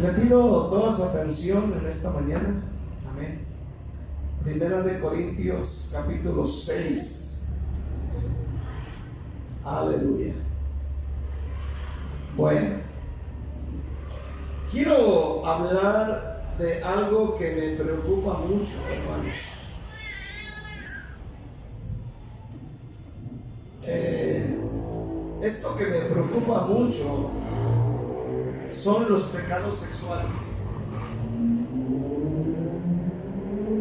Le pido toda su atención en esta mañana. Amén. Primera de Corintios capítulo 6. Aleluya. Bueno, quiero hablar de algo que me preocupa mucho, hermanos. Esto que me preocupa mucho son los pecados sexuales.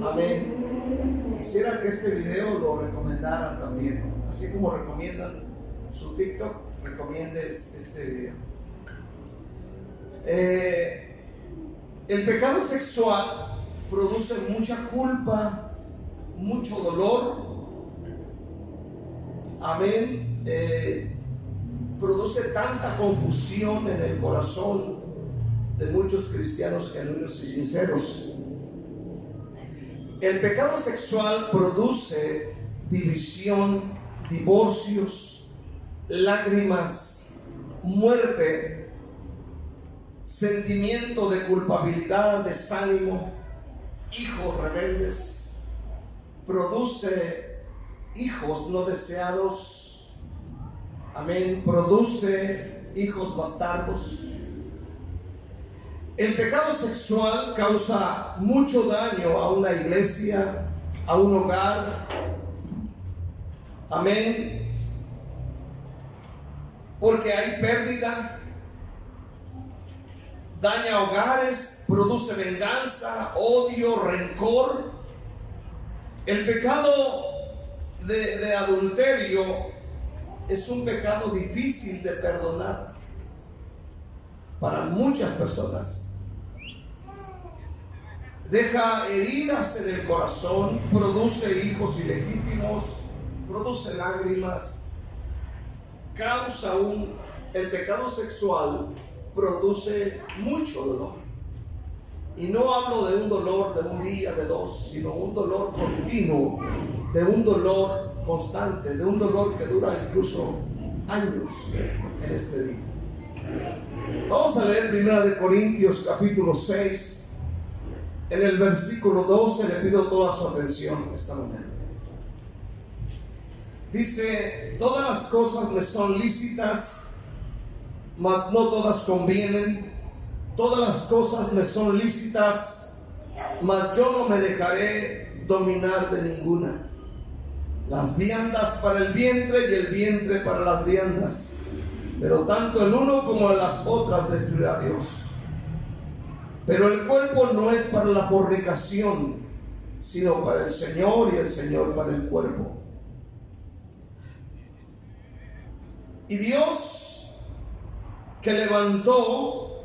Amén. Quisiera que este video lo recomendaran también. Así como recomiendan su TikTok, recomienden este video. El pecado sexual produce mucha culpa, mucho dolor. Amén. Produce tanta confusión en el corazón de muchos cristianos genuinos y sinceros. El pecado sexual produce división, divorcios, lágrimas, muerte, sentimiento de culpabilidad, desánimo, hijos rebeldes. Produce hijos no deseados. Amén. Produce hijos bastardos. El pecado sexual causa mucho daño a una iglesia, a un hogar. Amén. Porque hay pérdida, daña hogares, produce venganza, odio, rencor. El pecado de adulterio es un pecado difícil de perdonar para muchas personas. Deja heridas en el corazón, produce hijos ilegítimos, produce lágrimas, causa el pecado sexual produce mucho dolor. Y no hablo de un dolor de un día, de dos, sino un dolor continuo, de un dolor constante, de un dolor que dura incluso años en este día. Vamos a leer 1 de Corintios capítulo 6. En el versículo 12 le pido toda su atención esta mañana. Dice: todas las cosas me son lícitas, mas no todas convienen. Todas las cosas me son lícitas, mas yo no me dejaré dominar de ninguna. Las viandas para el vientre y el vientre para las viandas, pero tanto el uno como las otras destruirá Dios. Pero el cuerpo no es para la fornicación, sino para el Señor, y el Señor para el cuerpo. Y Dios, que levantó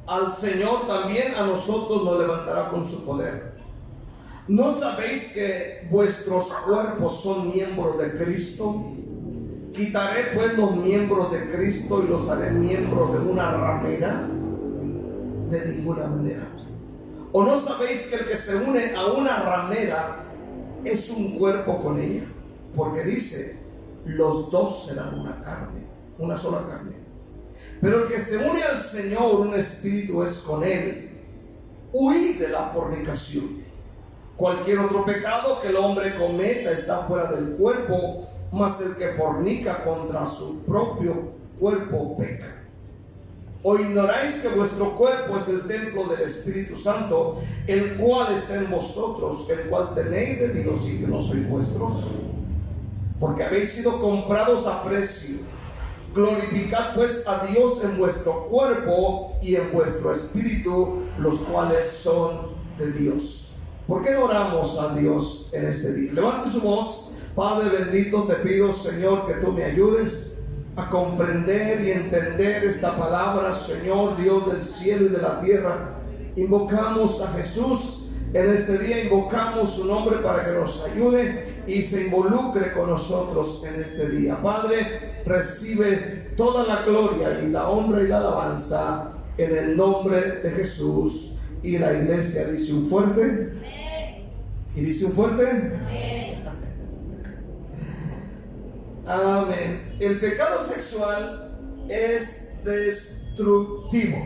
al Señor, también a nosotros nos levantará con su poder. ¿No sabéis que vuestros cuerpos son miembros de Cristo? Quitaré pues los miembros de Cristo y los haré miembros de una ramera. De ninguna manera. ¿O no sabéis que el que se une a una ramera es un cuerpo con ella? Porque dice: los dos serán una carne, una sola carne. Pero el que se une al Señor, un espíritu es con él. Huid de la fornicación. Cualquier otro pecado que el hombre cometa está fuera del cuerpo, mas el que fornica contra su propio cuerpo peca. ¿O ignoráis que vuestro cuerpo es el templo del Espíritu Santo, el cual está en vosotros, el cual tenéis de Dios, y que no sois vuestros? Porque habéis sido comprados a precio. Glorificad pues a Dios en vuestro cuerpo y en vuestro espíritu, los cuales son de Dios. ¿Por qué no oramos a Dios en este día? Levante su voz. Padre bendito, te pido, Señor, que tú me ayudes a comprender y entender esta palabra, Señor, Dios del cielo y de la tierra. Invocamos a Jesús en este día, invocamos su nombre para que nos ayude y se involucre con nosotros en este día. Padre, recibe toda la gloria y la honra y la alabanza en el nombre de Jesús. Y la iglesia dice un fuerte amén. Y dice un fuerte amén. Amén. El pecado sexual es destructivo.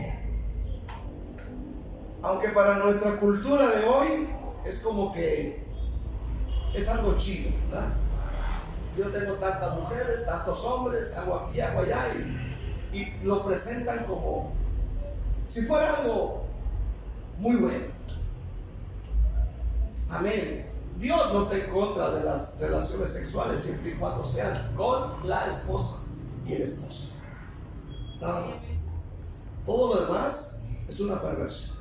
Aunque para nuestra cultura de hoy es como que es algo chido, ¿verdad? Yo tengo tantas mujeres, tantos hombres, hago aquí, hago allá, y lo presentan como si fuera algo muy bueno. Amén. Dios no está en contra de las relaciones sexuales siempre y cuando sean con la esposa y el esposo. Nada más. Todo lo demás es una perversión.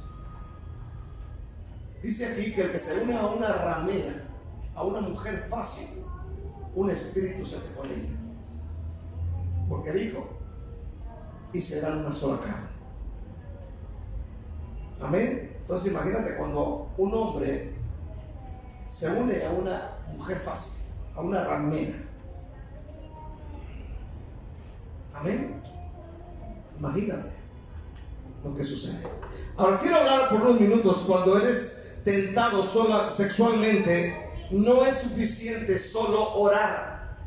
Dice aquí que el que se une a una ramera, a una mujer fácil, un espíritu se hace con ella. Porque dijo, y serán una sola carne. Amén. Entonces imagínate cuando un hombre se une a una mujer fácil, a una ramera. Amén. Imagínate lo que sucede. Ahora quiero hablar por unos minutos. Cuando eres tentado sola sexualmente, no es suficiente solo orar.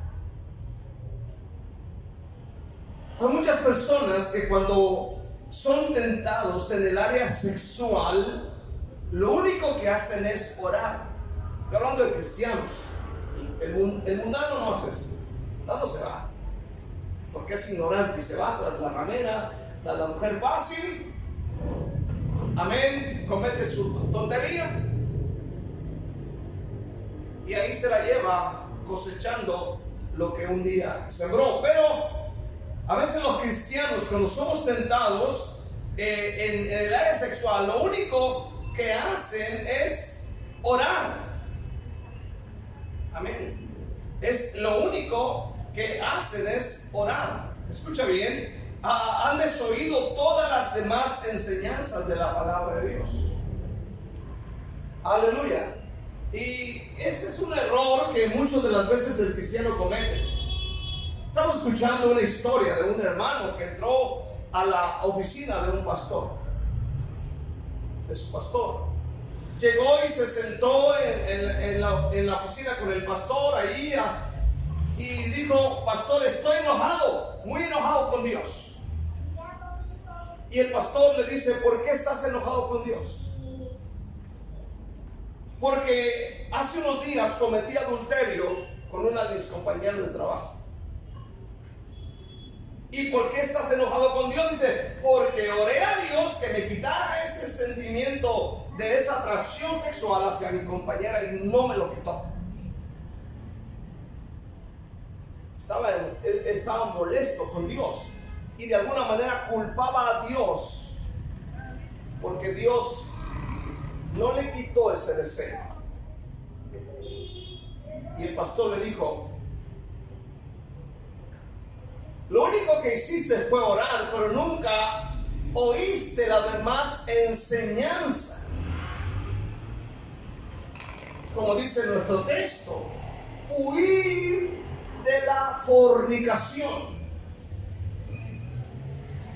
Hay muchas personas que cuando son tentados en el área sexual, lo único que hacen es orar. Estoy hablando de cristianos. El mundano no hace eso. El mundano se va porque es ignorante y se va tras la ramera, tras la mujer fácil. Amén. Comete su tontería y ahí se la lleva cosechando lo que un día sembró. Pero a veces los cristianos, cuando somos tentados en el área sexual, lo único que hacen es orar. Amén. Es lo único que hacen es orar. Escucha bien. Han desoído todas las demás enseñanzas de la palabra de Dios. Aleluya. Y ese es un error que muchas de las veces el cristiano comete. Estamos escuchando una historia de un hermano que entró a la oficina de un pastor, de su pastor. Llegó y se sentó en la oficina con el pastor ahí y dijo: pastor, estoy enojado, muy enojado con Dios. Y el pastor le dice: ¿por qué estás enojado con Dios? Porque hace unos días cometí adulterio con una de mis compañeras de trabajo. ¿Y por qué estás enojado con Dios? Dice: porque oré a Dios que me quitara ese sentimiento de esa atracción sexual hacia mi compañera y no me lo quitó. Él estaba molesto con Dios y de alguna manera culpaba a Dios porque Dios no le quitó ese deseo. Y el pastor le dijo: lo único que hiciste fue orar, pero nunca oíste la demás enseñanza. Como dice nuestro texto, huir de la fornicación.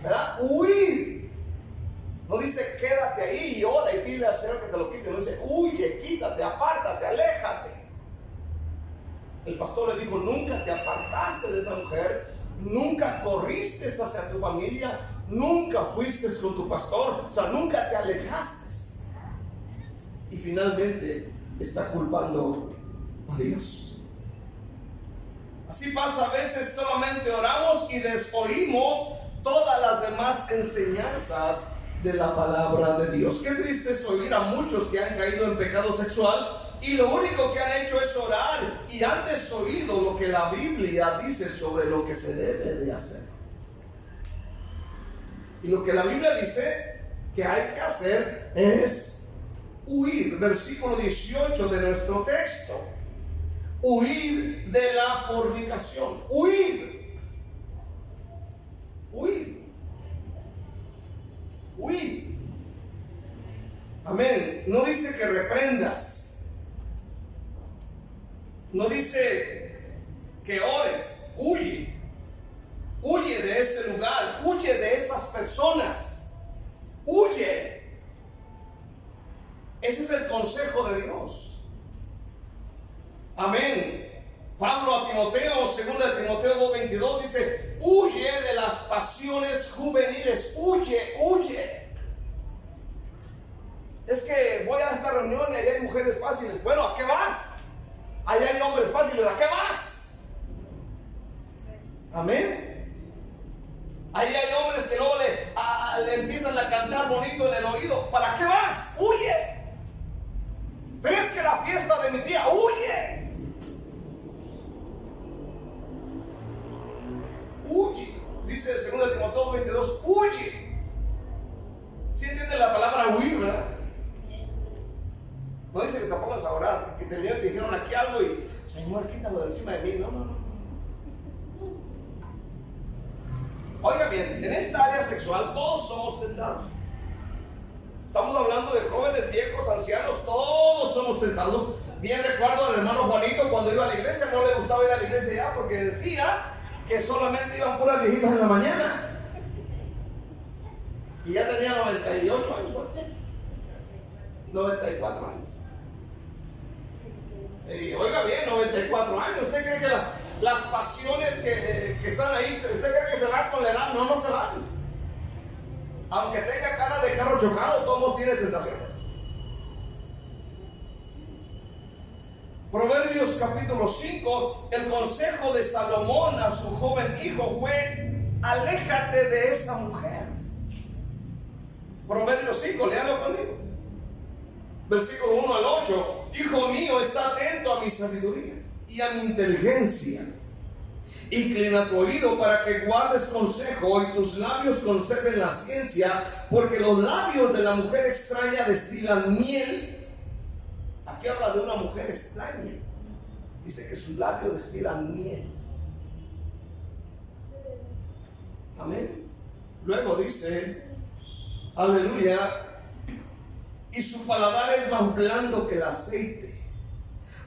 ¿Verdad? Huir. No dice quédate ahí y ora y pide al Señor que te lo quite. No dice huye, quítate, apártate, aléjate. El pastor le dijo: nunca te apartaste de esa mujer, nunca corriste hacia tu familia, nunca fuiste con tu pastor, o sea, nunca te alejaste. Y finalmente está culpando a Dios. Así pasa a veces, solamente oramos y desoímos todas las demás enseñanzas de la palabra de Dios. Qué triste es oír a muchos que han caído en pecado sexual y lo único que han hecho es orar y han desoído lo que la Biblia dice sobre lo que se debe de hacer. Y lo que la Biblia dice que hay que hacer es huir. Versículo 18 de nuestro texto: huir de la fornicación. Huir. Huir. Huir. Amén. No dice que reprendas. No dice que ores. Huye. Huye de ese lugar. Huye de esas personas. Huye. Ese es el consejo de Dios. Amén. Pablo a Timoteo, 2 Timoteo 2:22 dice: huye de las pasiones juveniles. Huye, huye. Es que voy a esta reunión y allá hay mujeres fáciles. Bueno, ¿a qué vas? Allá hay hombres fáciles, ¿a qué vas? Amén. Ahí hay hombres que luego le empiezan a cantar bonito en el oído. ¿Para qué vas? Huye. Pero es que la fiesta de mi tía, huye. Huye. Dice 2 Timoteo 22, huye. ¿Sí entienden la palabra huir, verdad? No dice que te pongas a orar, que te dijeron aquí algo y Señor, quítalo de encima de mí. No. Oiga bien, en esta área sexual todos somos tentados. Estamos hablando de jóvenes, viejos, ancianos, todos somos tentados. Bien recuerdo al hermano Juanito cuando iba a la iglesia, no le gustaba ir a la iglesia ya porque decía que solamente iban puras viejitas en la mañana. Y ya tenía 98 años, 94 años. Y oiga bien, 94 años. ¿Usted cree que las pasiones que están ahí, usted cree que se van con la edad? No se van. Aunque tenga cara de carro chocado, todos tienen tentaciones. Proverbios capítulo 5, el consejo de Salomón a su joven hijo fue: aléjate de esa mujer. Proverbios 5, léalo conmigo. Versículo 1 al 8. Hijo mío, está atento a mi sabiduría y a mi inteligencia. Inclina tu oído para que guardes consejo y tus labios conserven la ciencia, porque los labios de la mujer extraña destilan miel. Aquí habla de una mujer extraña. Dice que sus labios destilan miel. Amén. Luego dice, aleluya, y su paladar es más blando que el aceite,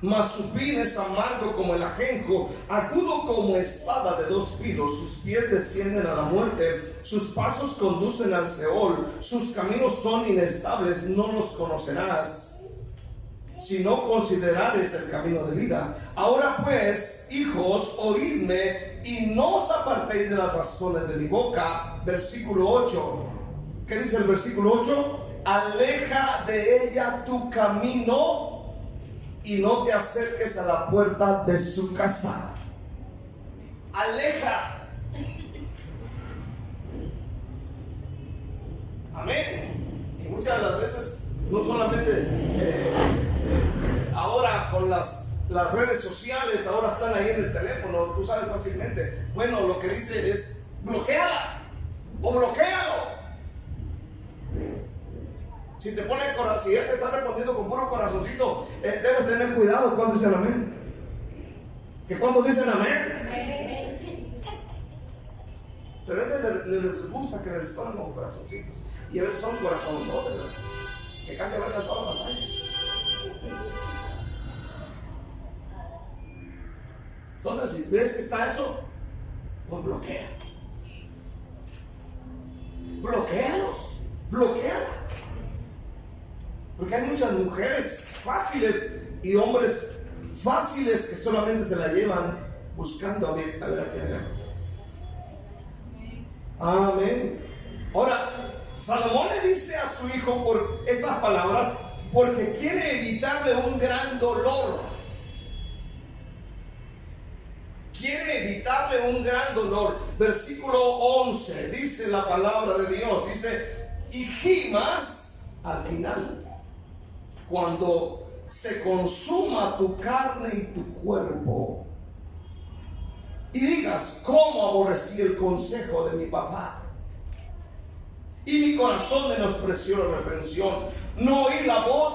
mas su pin es amargo como el ajenjo, agudo como espada de dos filos. Sus pies descienden a la muerte, sus pasos conducen al Seol, sus caminos son inestables, no los conocerás, si no considerares el camino de vida. Ahora pues, hijos, oídme y no os apartéis de las razones de mi boca. Versículo 8. ¿Qué dice el versículo 8? Aleja de ella tu camino y no te acerques a la puerta de su casa. Aleja. Amén. Y muchas de las veces, no solamente ahora con las redes sociales, ahora están ahí en el teléfono, tú sabes fácilmente. Bueno, lo que dice es: bloqueala o bloquealo. Si te pone si él te está respondiendo con puro corazoncito, debes tener cuidado cuando dicen amén. ¿Que cuando dicen amén? Pero a veces les gusta que les respondan con corazoncitos. Y a veces son corazonzotes, ¿verdad? Que casi abarcan toda la pantalla. Entonces, si ves que está eso, pues bloquea. Bloquéalos. Bloquéala. Porque hay muchas mujeres fáciles y hombres fáciles que solamente se la llevan buscando a ver a quién le. Amén. Ahora, Salomón le dice a su hijo por estas palabras porque quiere evitarle un gran dolor. Quiere evitarle un gran dolor. Versículo 11 dice la palabra de Dios. Dice: y gimas al final, cuando se consuma tu carne y tu cuerpo, y digas: cómo aborrecí el consejo de mi papá, y mi corazón menospreció la reprensión. No oí la voz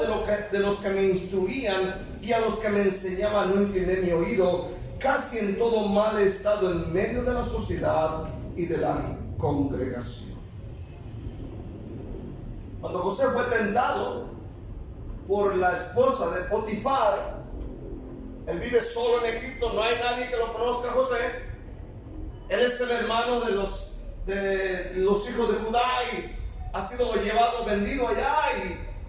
de los que me instruían, y a los que me enseñaban no incliné mi oído. Casi en todo mal he estado en medio de la sociedad y de la congregación. Cuando José fue tentado por la esposa de Potifar, él vive solo en Egipto, no hay nadie que lo conozca a José. Él es el hermano de los hijos de Judá y ha sido vendido allá,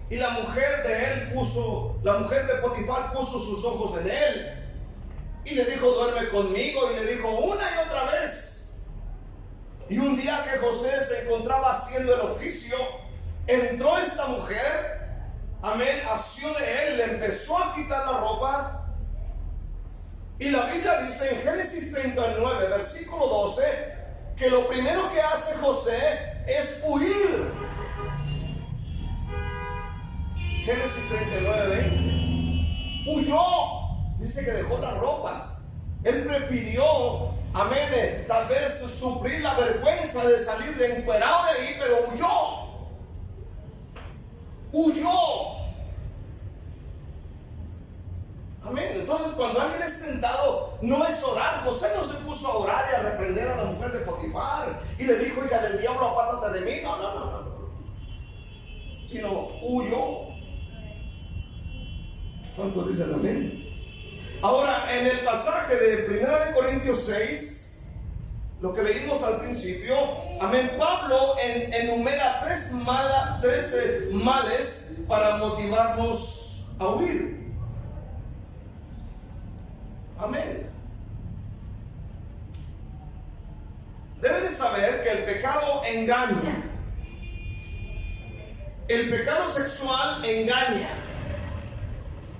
y la mujer de Potifar puso sus ojos en él y le dijo: duerme conmigo, y le dijo una y otra vez. Y un día que José se encontraba haciendo el oficio, entró esta mujer amén, asió de él, le empezó a quitar la ropa. Y la Biblia dice en Génesis 39, versículo 12, que lo primero que hace José es huir. Génesis 39, 20. Huyó. Dice que dejó las ropas. Él prefirió, amén, tal vez sufrir la vergüenza de salir de encuerado de ahí, pero huyó. Huyó. Amén. Entonces, cuando alguien es tentado, no es orar. José no se puso a orar y a reprender a la mujer de Potifar y le dijo: hija del diablo, apártate de mí. No. Sino huyó. ¿Cuántos dicen amén? Ahora, en el pasaje de 1 Corintios 6, lo que leímos al principio, amén, Pablo enumera 13 males para motivarnos a huir. Amén. Debe de saber que el pecado engaña. El pecado sexual engaña.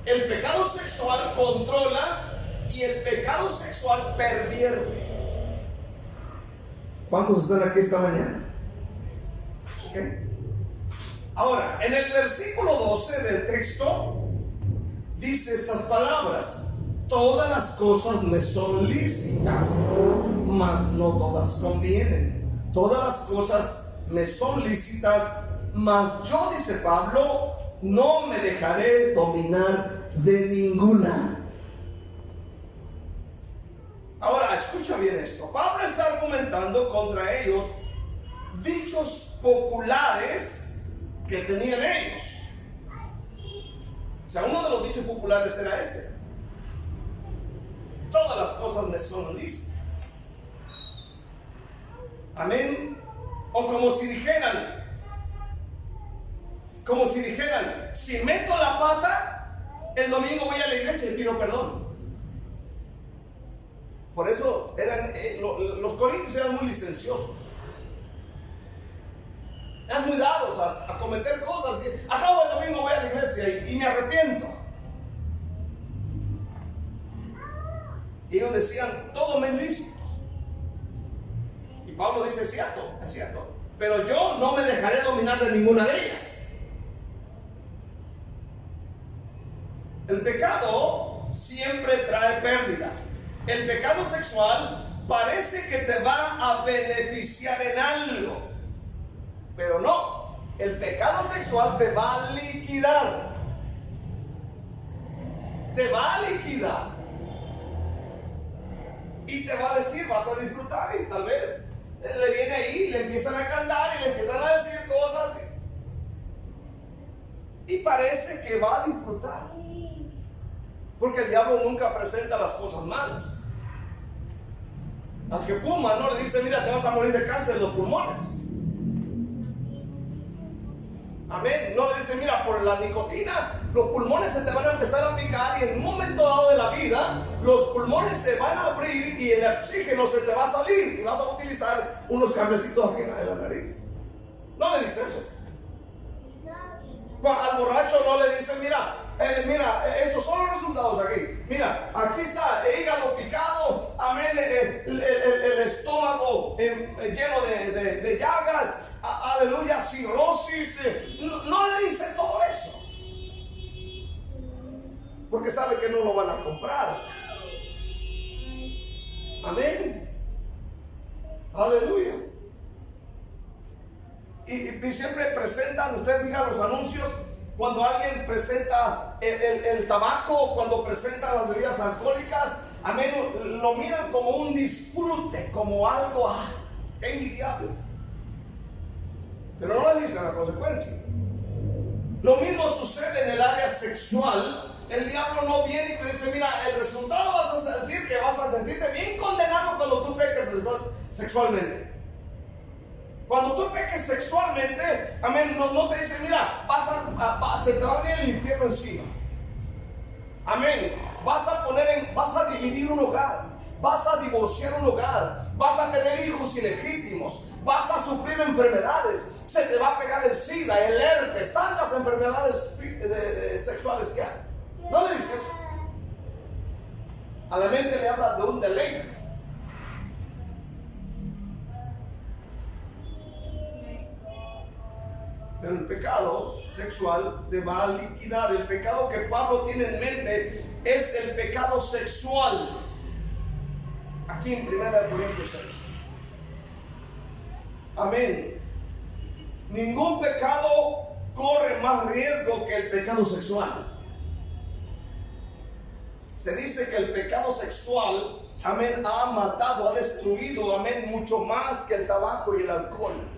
El pecado sexual controla y el pecado sexual pervierte. ¿Cuántos están aquí esta mañana? ¿Okay? Ahora, en el versículo 12 del texto dice estas palabras: todas las cosas me son lícitas, mas no todas convienen. Todas las cosas me son lícitas, mas yo, dice Pablo, no me dejaré dominar de ninguna. Ahora, escucha bien esto. Pablo está argumentando contra ellos dichos populares que tenían ellos. O sea, uno de los dichos populares era este: todas las cosas me son lícitas. Amén. O como si dijeran, si meto la pata, el domingo voy a la iglesia y pido perdón. Por eso los corintios eran muy licenciosos. Eran muy dados a cometer cosas. Acabo el domingo, voy a la iglesia y me arrepiento. Y ellos decían: todo me es lícito. Y Pablo dice: es cierto, pero yo no me dejaré dominar de ninguna de ellas. El pecado siempre trae pérdida. El pecado sexual parece que te va a beneficiar en algo, pero no. El pecado sexual te va a liquidar. Te va a liquidar. Y te va a decir: vas a disfrutar. Y tal vez le viene ahí y le empiezan a cantar y le empiezan a decir cosas y parece que va a disfrutar, porque el diablo nunca presenta las cosas malas. Al que fuma no le dice: mira, te vas a morir de cáncer en los pulmones. Amén. No le dice: mira, por la nicotina los pulmones se te van a empezar a picar, y en un momento dado de la vida los pulmones se van a abrir y el oxígeno se te va a salir y vas a utilizar unos cablecitos aquí en la nariz. No le dice eso. Al borracho no le dice: mira, estos son los resultados aquí. Mira, aquí está el hígado picado, amén, el estómago lleno de llagas, aleluya, cirrosis. No le dice todo eso, porque sabe que no lo van a comprar. Amén. Aleluya. Y siempre presentan, usted fija los anuncios, cuando alguien presenta el tabaco, cuando presentan las bebidas alcohólicas, amén, lo miran como un disfrute, como algo, qué envidiable. Pero no le dicen la consecuencia. Lo mismo sucede en el área sexual. El diablo no viene y te dice: mira, el resultado vas a sentir que vas a sentirte bien condenado cuando tú peques sexualmente. Cuando tú peques sexualmente, amén, no te dice: mira, se te va a venir el infierno encima. Amén. vas a dividir un hogar, vas a divorciar un hogar, vas a tener hijos ilegítimos, vas a sufrir enfermedades, se te va a pegar el SIDA, el herpes, tantas enfermedades sexuales que hay. No le dices eso. A la mente le habla de un deleite. Pero el pecado sexual te va a liquidar. El pecado que Pablo tiene en mente es el pecado sexual. Aquí en 1 Corintios 6. Amén. Ningún pecado corre más riesgo que el pecado sexual. Se dice que el pecado sexual, amén, ha matado, ha destruido, amén, mucho más que el tabaco y el alcohol.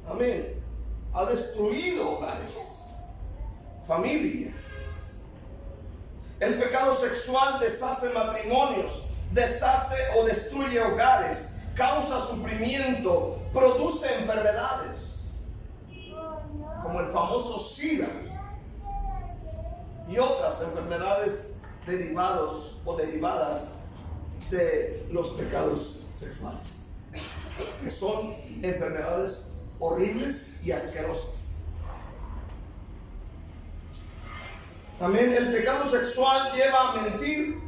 Amén. Ha destruido hogares, familias. El pecado sexual deshace matrimonios, deshace o destruye hogares, causa sufrimiento, produce enfermedades, como el famoso SIDA y otras enfermedades derivadas de los pecados sexuales, que son enfermedades horribles y asquerosas. También el pecado sexual lleva a mentir,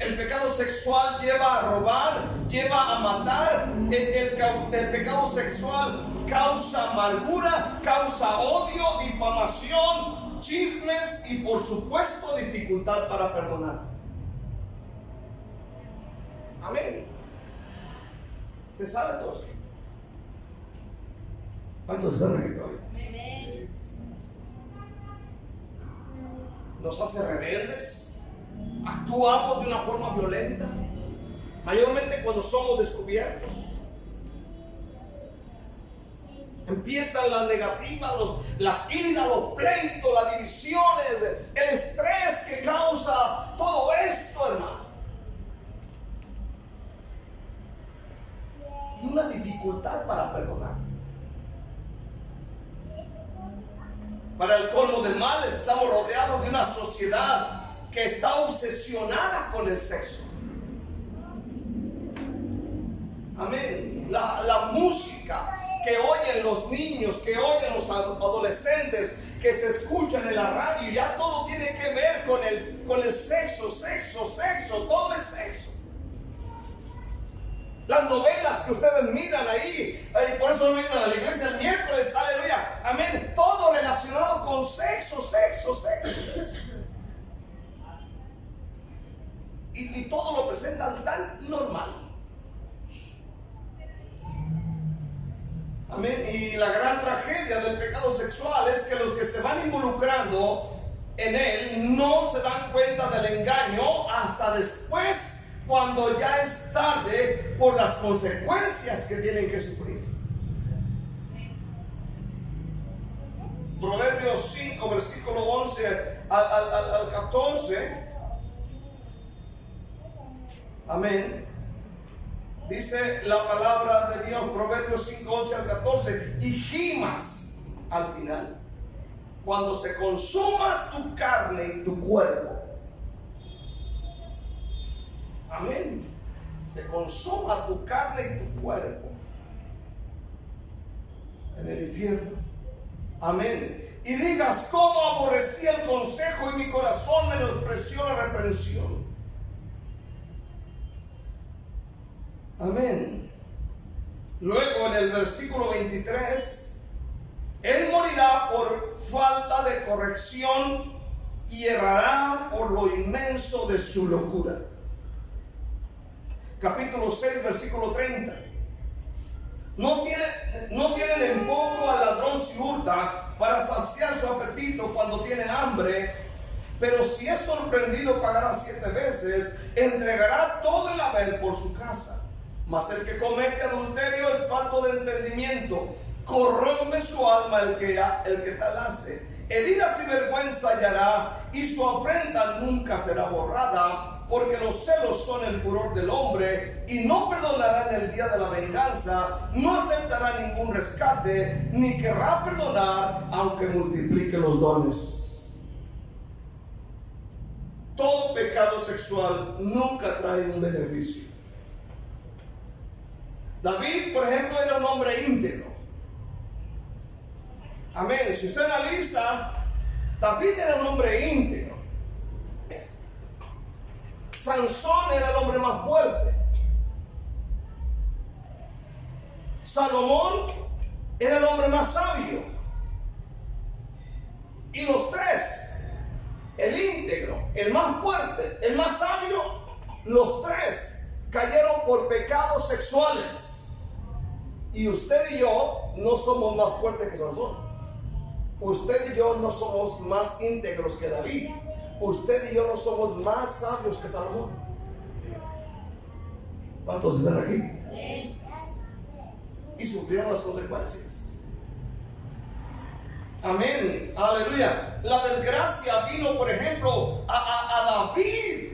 el pecado sexual lleva a robar, lleva a matar. El pecado sexual causa amargura, causa odio, difamación, chismes y por supuesto dificultad para perdonar. Amén. ¿Usted sabe todo esto? ¿Cuántos están aquí todavía? Nos hace rebeldes, actuamos de una forma violenta, mayormente cuando somos descubiertos. Empiezan las negativas, las iras, los pleitos, las divisiones, el estrés que causa todo esto, hermano. Y una dificultad para perdonar. Para el colmo del mal, estamos rodeados de una sociedad que está obsesionada con el sexo. Amén. La música que oyen los niños, que oyen los adolescentes, que se escuchan en la radio, ya todo tiene que ver con el sexo, todo es sexo. Las novelas que ustedes miran ahí, por eso no vienen a la iglesia el miércoles, aleluya, amén, todo relacionado con sexo. Y todo lo presentan tan normal. Amén. Y la gran tragedia del pecado sexual es que los que se van involucrando en él no se dan cuenta del engaño hasta después, cuando ya es tarde, por las consecuencias que tienen que sufrir. Proverbios 5, versículo 11 al 14. Amén. Dice la palabra de Dios, Proverbios 5, 11 al 14. Y gimas al final, cuando se consuma tu carne y tu cuerpo. Amén. Se consuma tu carne y tu cuerpo en el infierno. Amén. Y digas: cómo aborrecí el consejo y mi corazón menospreció la reprensión. Amén. Luego en el versículo 23, él morirá por falta de corrección y errará por lo inmenso de su locura. Capítulo 6, versículo 30. No tienen en poco al ladrón si hurta para saciar su apetito cuando tiene hambre, pero si es sorprendido pagará 7 veces, entregará todo el haber por su casa. Mas el que comete adulterio es falto de entendimiento, corrompe su alma el que tal hace. Heridas y vergüenza hallará, y su afrenta nunca será borrada. Porque los celos son el furor del hombre, y no perdonará en el día de la venganza, no aceptará ningún rescate, ni querrá perdonar aunque multiplique los dones. pecado sexual nunca trae un beneficio. David, por ejemplo, era un hombre íntegro. Amén. Si usted analiza, David era un hombre íntegro. Sansón era el hombre más fuerte. Salomón era el hombre más sabio. Y los tres, el íntegro, el más fuerte, el más sabio, los tres cayeron por pecados sexuales. Y usted y yo no somos más fuertes que Sansón. Usted y yo no somos más íntegros que David. Usted y yo no somos más sabios que Salomón. ¿Cuántos están aquí? Y sufrieron las consecuencias. Amén, aleluya. La desgracia vino, por ejemplo, a David.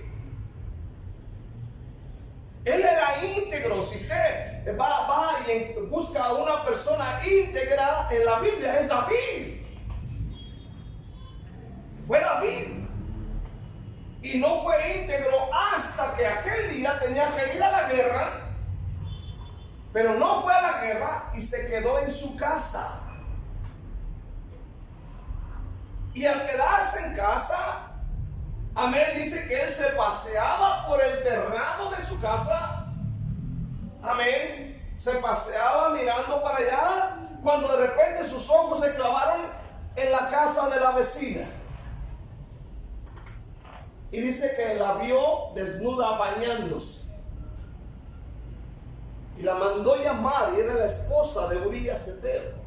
Él era íntegro. Si usted va y busca a una persona íntegra en la Biblia, es David. Fue David. Y no fue íntegro hasta que aquel día tenía que ir a la guerra. Pero no fue a la guerra y se quedó en su casa. Y al quedarse en casa, amén, dice que él se paseaba por el terrado de su casa. Amén. Se paseaba mirando para allá, cuando de repente sus ojos se clavaron en la casa de la vecina. Y dice que la vio desnuda bañándose. Y la mandó llamar, y era la esposa de Urías Heteo,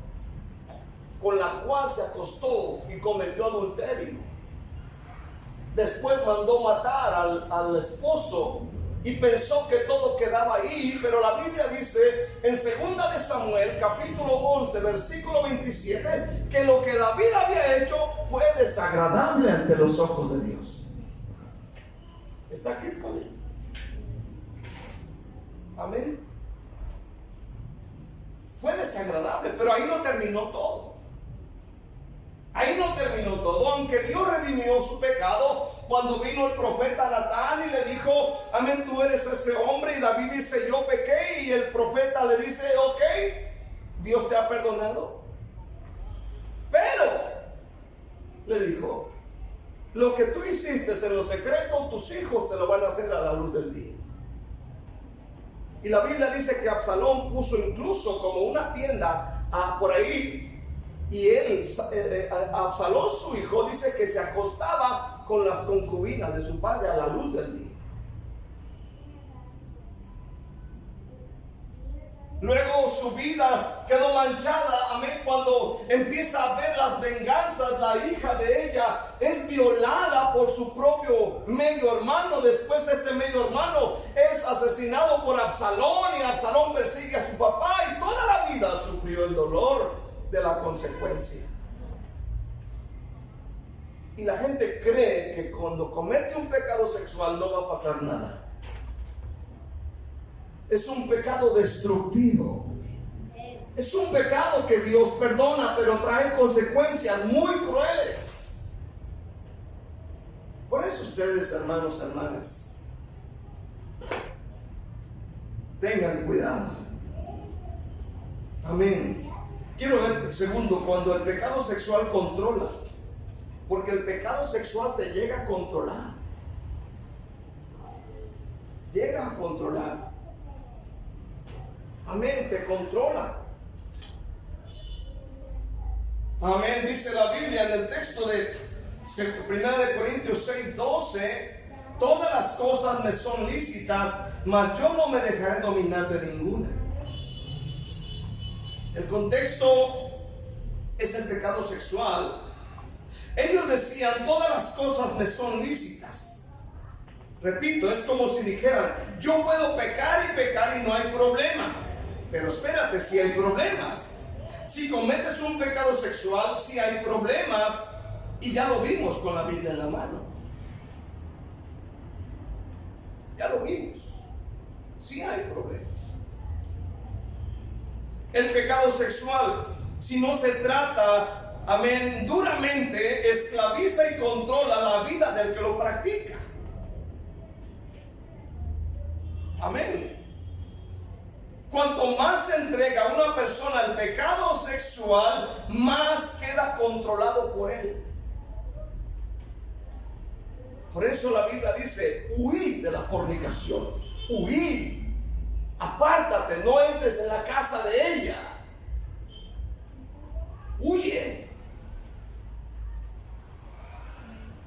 con la cual se acostó y cometió adulterio. Después mandó matar al esposo y pensó que todo quedaba ahí, pero la Biblia dice en 2 de Samuel capítulo 11 versículo 27 que lo que David había hecho fue desagradable ante los ojos de Dios. ¿Está aquí conmigo? Amén. Fue desagradable, pero ahí no terminó todo. Ahí no terminó todo, aunque Dios redimió su pecado cuando vino el profeta Natán y le dijo, amén, tú eres ese hombre. Y David dice, yo pequé, y el profeta le dice, ok, Dios te ha perdonado. Pero, le dijo, lo que tú hiciste en lo secreto, tus hijos te lo van a hacer a la luz del día. Y la Biblia dice que Absalón puso incluso como una tienda por ahí. Y él, Absalón, su hijo, dice que se acostaba con las concubinas de su padre a la luz del día. Luego su vida quedó manchada, amén, cuando empieza a ver las venganzas. La hija de ella es violada por su propio medio hermano. Después este medio hermano es asesinado por Absalón, y Absalón persigue a su papá, y toda la vida sufrió el dolor de la consecuencia. Y la gente cree que cuando comete un pecado sexual no va a pasar nada. Es un pecado destructivo. Es un pecado que Dios perdona, pero trae consecuencias muy crueles. Por eso ustedes, hermanos, hermanas, tengan cuidado. Amén. Quiero ver, segundo, cuando el pecado sexual controla. Porque el pecado sexual te llega a controlar. Llega a controlar. Amén, te controla. Amén, dice la Biblia en el texto de 1 Corintios 6:12: todas las cosas me son lícitas, mas yo no me dejaré dominar de ninguna. El contexto es el pecado sexual. Ellos decían, todas las cosas me son lícitas. Repito, es como si dijeran, yo puedo pecar y no hay problema. Pero espérate, si hay problemas. Si cometes un pecado sexual, si hay problemas. Y ya lo vimos con la Biblia en la mano. Ya lo vimos. Sí hay problemas. El pecado sexual, si no se trata, amén, duramente, esclaviza y controla la vida del que lo practica. Amén. Cuanto más se entrega una persona al pecado sexual, más queda controlado por él. Por eso la Biblia dice: huid de la fornicación, huid, apártate, no entres en la casa de ella, huye.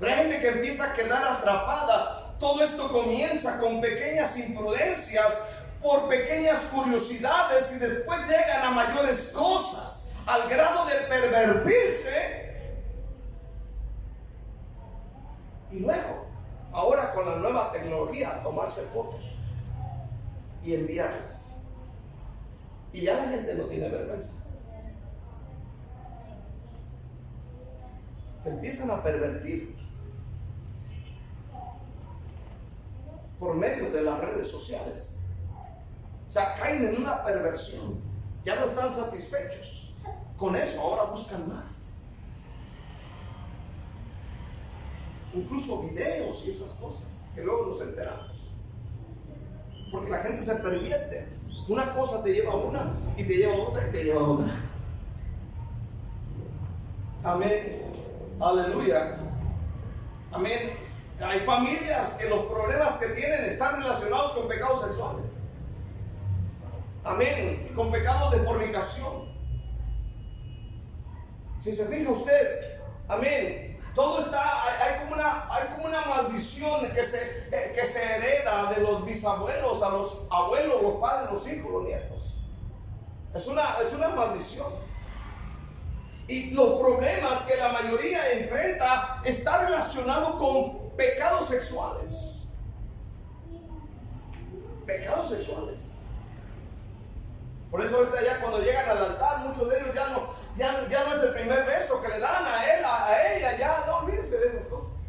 Pero hay gente que empieza a quedar atrapada. Todo esto comienza con pequeñas imprudencias, por pequeñas curiosidades, y después llegan a mayores cosas, al grado de pervertirse. Y luego, ahora con la nueva tecnología, tomarse fotos y enviarlas. Y ya la gente no tiene vergüenza. Se empiezan a pervertir por medio de las redes sociales. O sea, caen en una perversión. Ya no están satisfechos con eso, ahora buscan más. Incluso videos y esas cosas que luego nos enteramos, porque la gente se pervierte. Una cosa te lleva a una, y te lleva a otra, y te lleva a otra. Amén, aleluya, amén. Hay familias que los problemas que tienen están relacionados con pecados sexuales. Amén, con pecados de fornicación. Si se fija usted, amén, todo está, hay como una maldición que se hereda de los bisabuelos a los abuelos, los padres, los hijos, los nietos. Es una maldición. Y los problemas que la mayoría enfrenta están relacionados con pecados sexuales. Pecados sexuales. Por eso ahorita ya cuando llegan al altar, muchos de ellos ya no es el primer beso que le dan a él, a ella, ya no olvídense de esas cosas.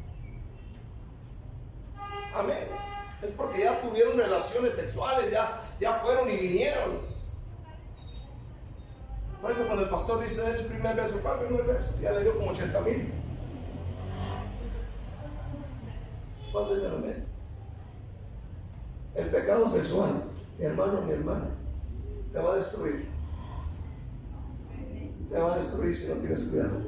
Amén. Es porque ya tuvieron relaciones sexuales, ya fueron y vinieron. Por eso cuando el pastor dice el primer beso, ¿cuál primer beso? Ya le dio como 80,000. ¿Cuánto dicen amén? El pecado sexual, mi hermano, mi hermana, te va a destruir. Te va a destruir si no tienes cuidado.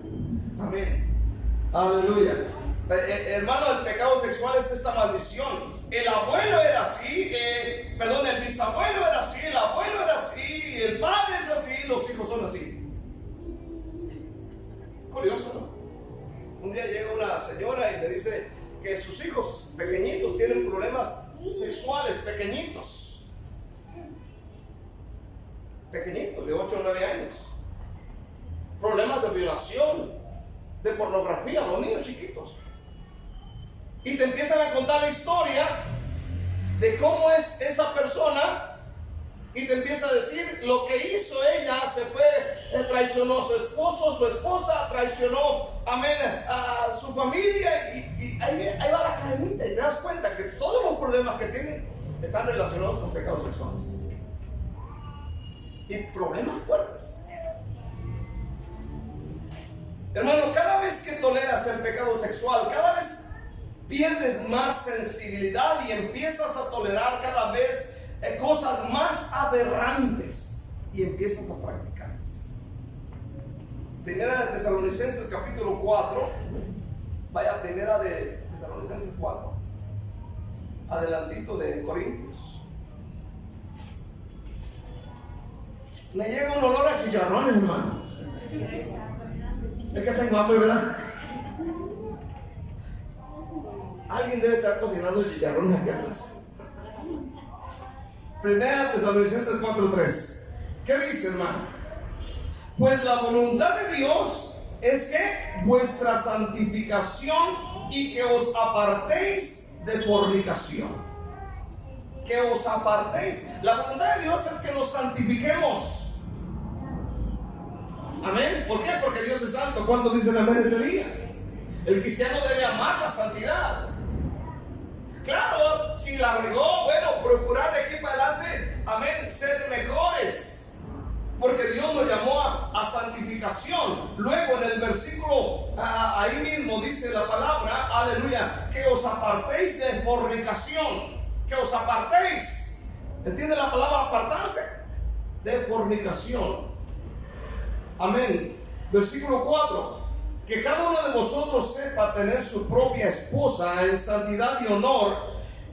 Amén. Aleluya. Hermano, el pecado sexual es esta maldición. El abuelo era así, el bisabuelo era así, el abuelo era así, el padre es así, los hijos son así. Curioso, ¿no? Un día llega una señora y me dice que sus hijos pequeñitos tienen problemas sexuales, pequeñitos, de 8 o 9 años, problemas de violación, de pornografía, los niños chiquitos. Y te empiezan a contar la historia de cómo es esa persona, y te empieza a decir lo que hizo ella. Se fue, traicionó a su esposo, su esposa traicionó, amén, a su familia, y ahí va la cadenita, y te das cuenta que todos los problemas que tienen están relacionados con pecados sexuales y problemas fuertes. Hermano, cada vez que toleras el pecado sexual, cada vez pierdes más sensibilidad y empiezas a tolerar cada vez cosas más aberrantes y empiezas a practicarlas. Primera de Tesalonicenses capítulo 4. Vaya, primera de Tesalonicenses 4. Adelantito de Corintios. Me llega un olor a chicharrones, hermano. Es que tengo hambre, ¿verdad? Alguien debe estar cocinando chicharrones aquí atrás. Primera Tesalonicenses 4:3. ¿Qué dice, hermano? Pues la voluntad de Dios es que vuestra santificación y que os apartéis de fornicación. Que os apartéis. La voluntad de Dios es que nos santifiquemos. Amén. ¿Por qué? Porque Dios es santo. ¿Cuántos dicen amén este día? El cristiano debe amar la santidad. Claro, si la regó, bueno, procurar de aquí para adelante, amén, ser mejores, porque Dios nos llamó a santificación. Luego en el versículo, ahí mismo dice la palabra, aleluya, que os apartéis de fornicación, que os apartéis. ¿Entiende la palabra apartarse? De fornicación. Amén. Versículo 4. Que cada uno de vosotros sepa tener su propia esposa en santidad y honor,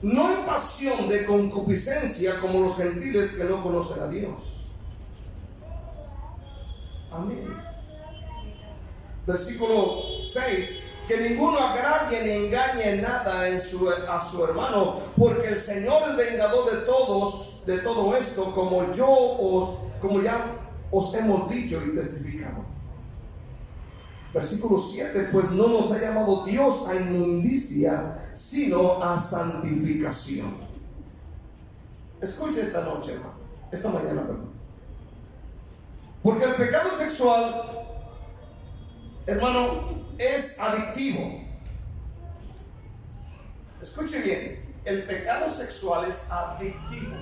no en pasión de concupiscencia como los gentiles que no conocen a Dios. Amén. Versículo 6. Que ninguno agravie ni engañe nada a su hermano, porque el Señor, el vengador de todo esto, como ya os hemos dicho y testificado. Versículo 7. Pues no nos ha llamado Dios a inmundicia, sino a santificación. Escuche esta noche, hermano, esta mañana, perdón. Porque el pecado sexual, hermano, es adictivo. Escuche bien, el pecado sexual es adictivo.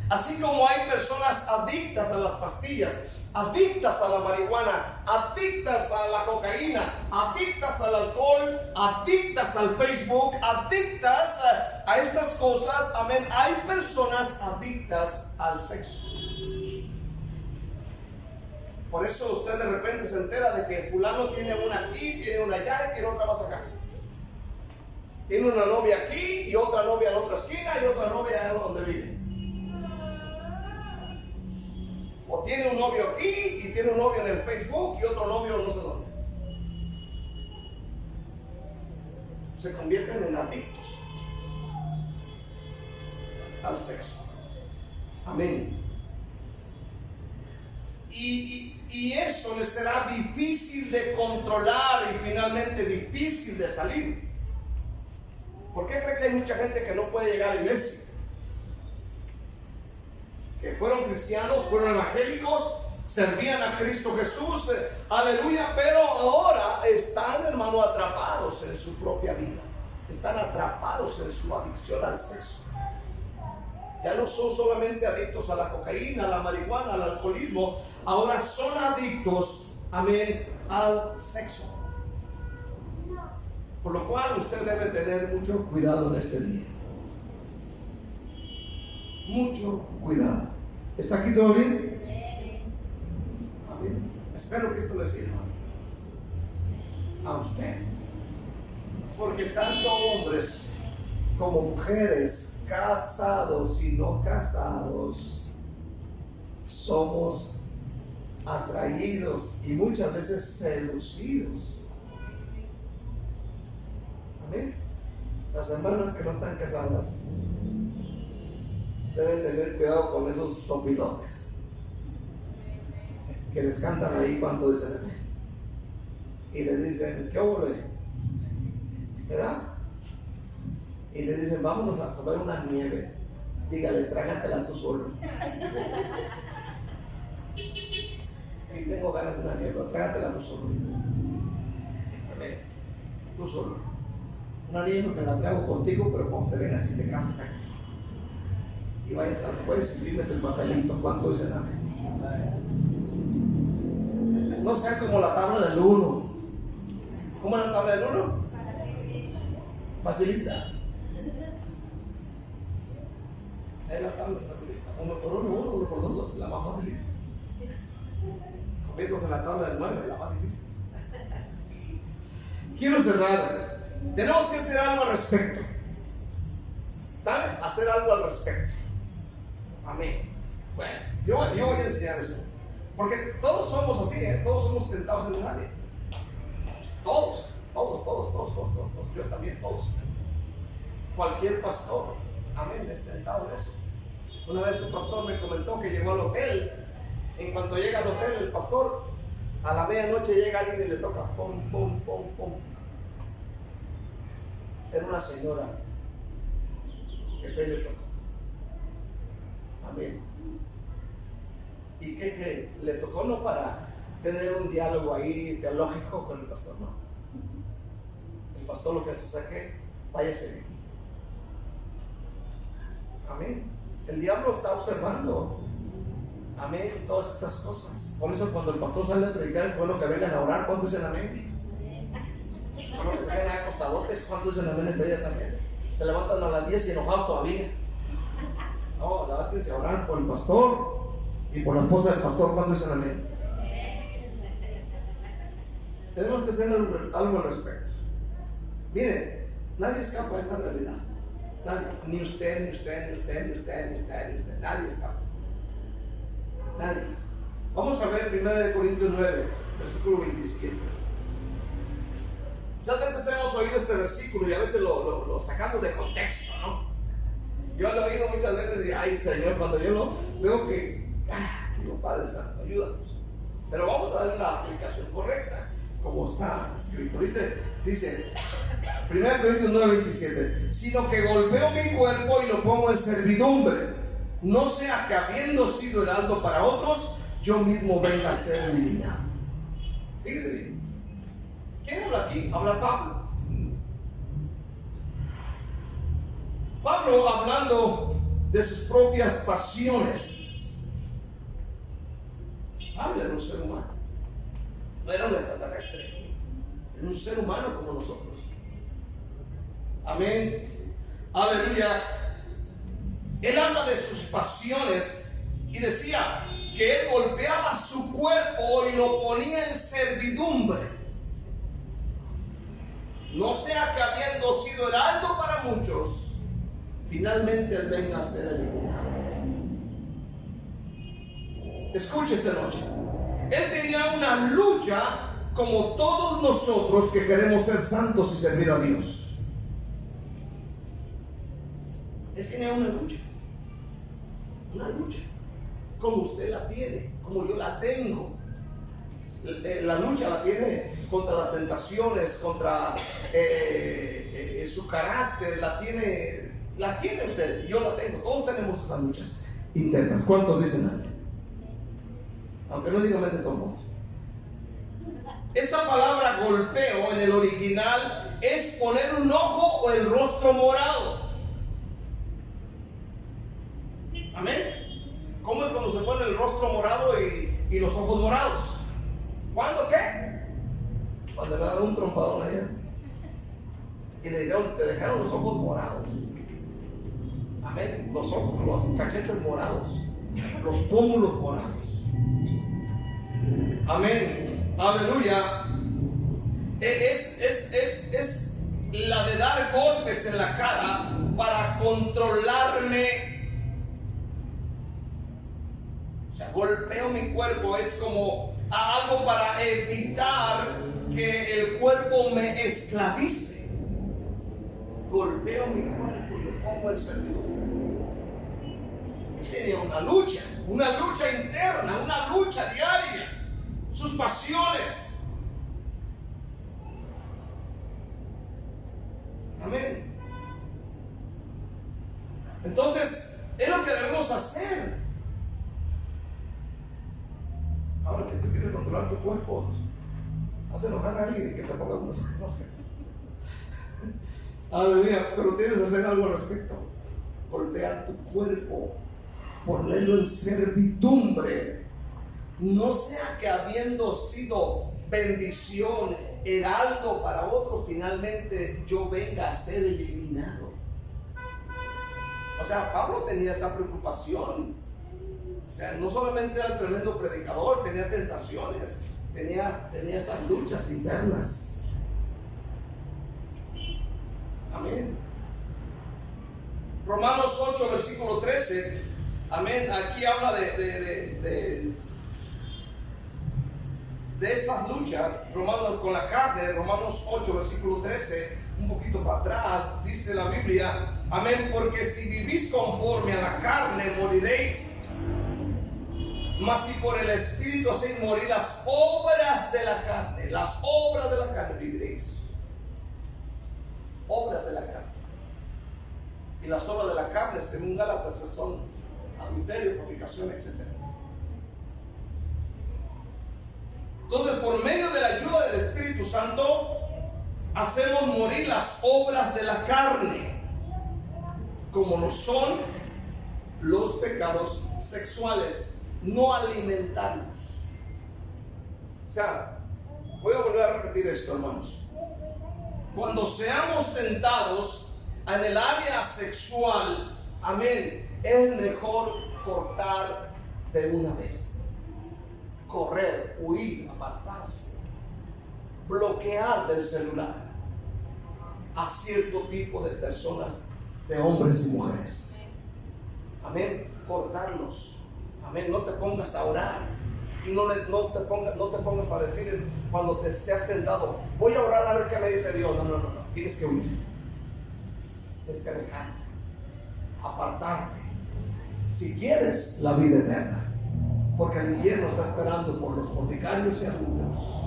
Así como hay personas adictas a las pastillas, adictas a la marihuana, adictas a la cocaína, adictas al alcohol, adictas al Facebook, adictas a estas cosas, amén. Hay personas adictas al sexo. Por eso usted de repente se entera de que fulano tiene una aquí, tiene una allá y tiene otra más acá. Tiene una novia aquí y otra novia en otra esquina y otra novia allá donde vive. O tiene un novio aquí y tiene un novio en el Facebook y otro novio no sé dónde. Se convierten en adictos al sexo. Amén. Y eso les será difícil de controlar y finalmente difícil de salir. ¿Por qué cree que hay mucha gente que no puede llegar a la iglesia? Que fueron cristianos, fueron evangélicos, servían a Cristo Jesús, aleluya, pero ahora están, hermano, atrapados en su propia vida. Están atrapados en su adicción al sexo. Ya no son solamente adictos a la cocaína, a la marihuana, al alcoholismo, ahora son adictos, amén, al sexo. Por lo cual usted debe tener mucho cuidado en este día. Mucho cuidado. ¿Está aquí todo bien? Amén. Espero que esto le sirva a usted. Porque tanto hombres como mujeres, casados y no casados, somos atraídos y muchas veces seducidos. Amén. Las hermanas que no están casadas deben tener cuidado con esos sopilotes que les cantan ahí cuando dicen amén y le dicen, ¿qué hubo? ¿Verdad? Y le dicen, vámonos a comer una nieve. Dígale, trágatela tú solo. Y tengo ganas de una nieve, pero trágatela tú solo. Amén. Tú solo. Una nieve me la traigo contigo, pero cuando te vengas y te casas aquí y vayas al juez y firmes el papelito, ¿cuánto dicen amén? No sea como la tabla del 1. ¿Cómo es la tabla del 1? Facilita. Es la tabla facilita. 1 por 1, 1 por 2, la más facilita. Conviertos en la tabla del 9, la más difícil. Quiero cerrar. Tenemos que hacer algo al respecto. ¿Saben? Hacer algo al respecto. Amén. Bueno, yo voy a enseñar eso. Porque todos somos así, todos somos tentados en el área. Todos. Yo también, todos. Cualquier pastor, amén, es tentado en eso. Una vez un pastor me comentó que llegó al hotel. En cuanto llega al hotel, el pastor, a la medianoche llega alguien y le toca pum, pum, pum, pum. Era una señora que fe le tocó. Amén. Y que le tocó no para tener un diálogo ahí teológico con el pastor, no. El pastor lo que hace es que váyase de aquí. Amén. El diablo está observando, amén, todas estas cosas. Por eso cuando el pastor sale a predicar es bueno que vengan a orar. ¿Cuántos dicen amén? Bueno, que se queden acostadotes. ¿Cuántos dicen amén este día también? Se levantan a las 10 y enojados todavía. No, levántense a orar por el pastor y por la esposa del pastor. ¿Cuándo dicen amén? Tenemos que hacer algo al respecto. Miren, nadie escapa de esta realidad. Nadie. Ni usted, ni usted, ni usted, ni usted, ni usted, ni usted. Nadie escapa. Nadie. Vamos a ver 1 Corintios 9, versículo 27. Muchas veces hemos oído este versículo y a veces lo sacamos de contexto, ¿no? Yo lo he oído muchas veces y ay Señor, cuando yo lo veo que digo, Padre Santo, ayúdanos. Pero vamos a ver la aplicación correcta, como está escrito. Dice 1 Corintios 9, 27, sino que golpeo mi cuerpo y lo pongo en servidumbre, no sea que habiendo sido heraldo para otros, yo mismo venga a ser eliminado. Fíjese bien. ¿Quién habla aquí? Habla Pablo. Pablo hablando de sus propias pasiones. Pablo era un ser humano. No era un extraterrestre. Era un ser humano como nosotros. Amén. Aleluya. Él habla de sus pasiones y decía que él golpeaba su cuerpo y lo ponía en servidumbre. No sea que habiendo sido heraldo para muchos, finalmente él venga a ser eliminado. Escuche esta noche. Él tenía una lucha como todos nosotros que queremos ser santos y servir a Dios. Él tenía una lucha. Una lucha. Como usted la tiene, como yo la tengo. La lucha la tiene contra las tentaciones, contra su carácter, la tiene usted, yo la tengo. Todos tenemos esas luchas internas. ¿Cuántos dicen amén? Aunque no digan de todos modos. Esta palabra golpeo en el original es poner un ojo o el rostro morado. Amén. ¿Cómo es cuando se pone el rostro morado y los ojos morados? ¿Cuándo qué? Cuando le dan un trompadón allá y le dijeron, te dejaron los ojos morados. Amén. Los ojos, los cachetes morados, los pómulos morados. Amén. Aleluya. Es la de dar golpes en la cara para controlarme. O sea, golpeo mi cuerpo, es como algo para evitar que el cuerpo me esclavice. Golpeo mi cuerpo y lo pongo en servidumbre. Él tenía una lucha interna, una lucha diaria. Sus pasiones. Amén. Entonces, es lo que debemos hacer. Ahora, si tú quieres controlar tu cuerpo, haz enojar a alguien y que te ponga unos enojes. Aleluya, pero tienes que hacer algo al respecto. Golpear tu cuerpo, ponerlo en servidumbre. No sea que habiendo sido bendición, heraldo para otros, finalmente yo venga a ser eliminado. O sea, Pablo tenía esa preocupación. O sea, no solamente era el tremendo predicador, tenía tentaciones, tenía esas luchas internas. Amén. Romanos 8, versículo 13. Amén. Aquí habla de estas luchas. Romanos con la carne. Romanos 8, versículo 13. Un poquito para atrás. Dice la Biblia. Amén. Porque si vivís conforme a la carne, moriréis. Mas si por el Espíritu hacéis morir las obras de la carne, las obras de la carne viviréis. Obras de la carne. Y las obras de la carne, según Gálatas, son adulterio, fornicación, etc. Entonces, por medio de la ayuda del Espíritu Santo, hacemos morir las obras de la carne, como lo son los pecados sexuales. No alimentarlos. O sea, voy a volver a repetir esto, hermanos. Cuando seamos tentados En el área sexual, amén, es mejor cortar de una vez. Correr, huir, apartarse, bloquear del celular a cierto tipo de personas, de hombres y mujeres. Amén, cortarlos. Amén, no te pongas a orar y no te pongas a decirles cuando te seas tentado, voy a orar a ver qué me dice Dios. No, tienes que huir, tienes que alejarte, apartarte, si quieres la vida eterna, porque el infierno está esperando por los fornicarios y adúlteros.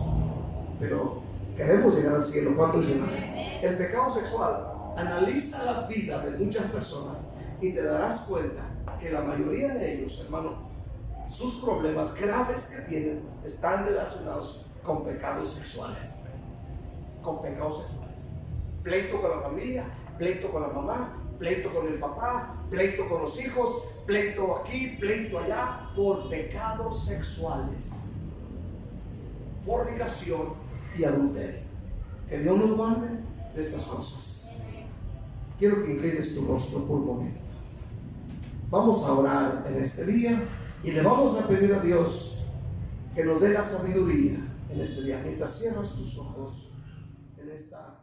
Pero queremos llegar al cielo. ¿Cuántos dicen amén? El pecado sexual, analiza la vida de muchas personas y te darás cuenta que la mayoría de ellos, hermano, sus problemas graves que tienen están relacionados con pecados sexuales. Con pecados sexuales. Pleito con la familia, pleito con la mamá, pleito con el papá, pleito con los hijos, pleito aquí, pleito allá, por pecados sexuales, fornicación y adulterio. Que Dios nos guarde de estas cosas. Quiero que inclines tu rostro por un momento. Vamos a orar en este día y le vamos a pedir a Dios que nos dé la sabiduría en este día. Mientras cierras tus ojos en esta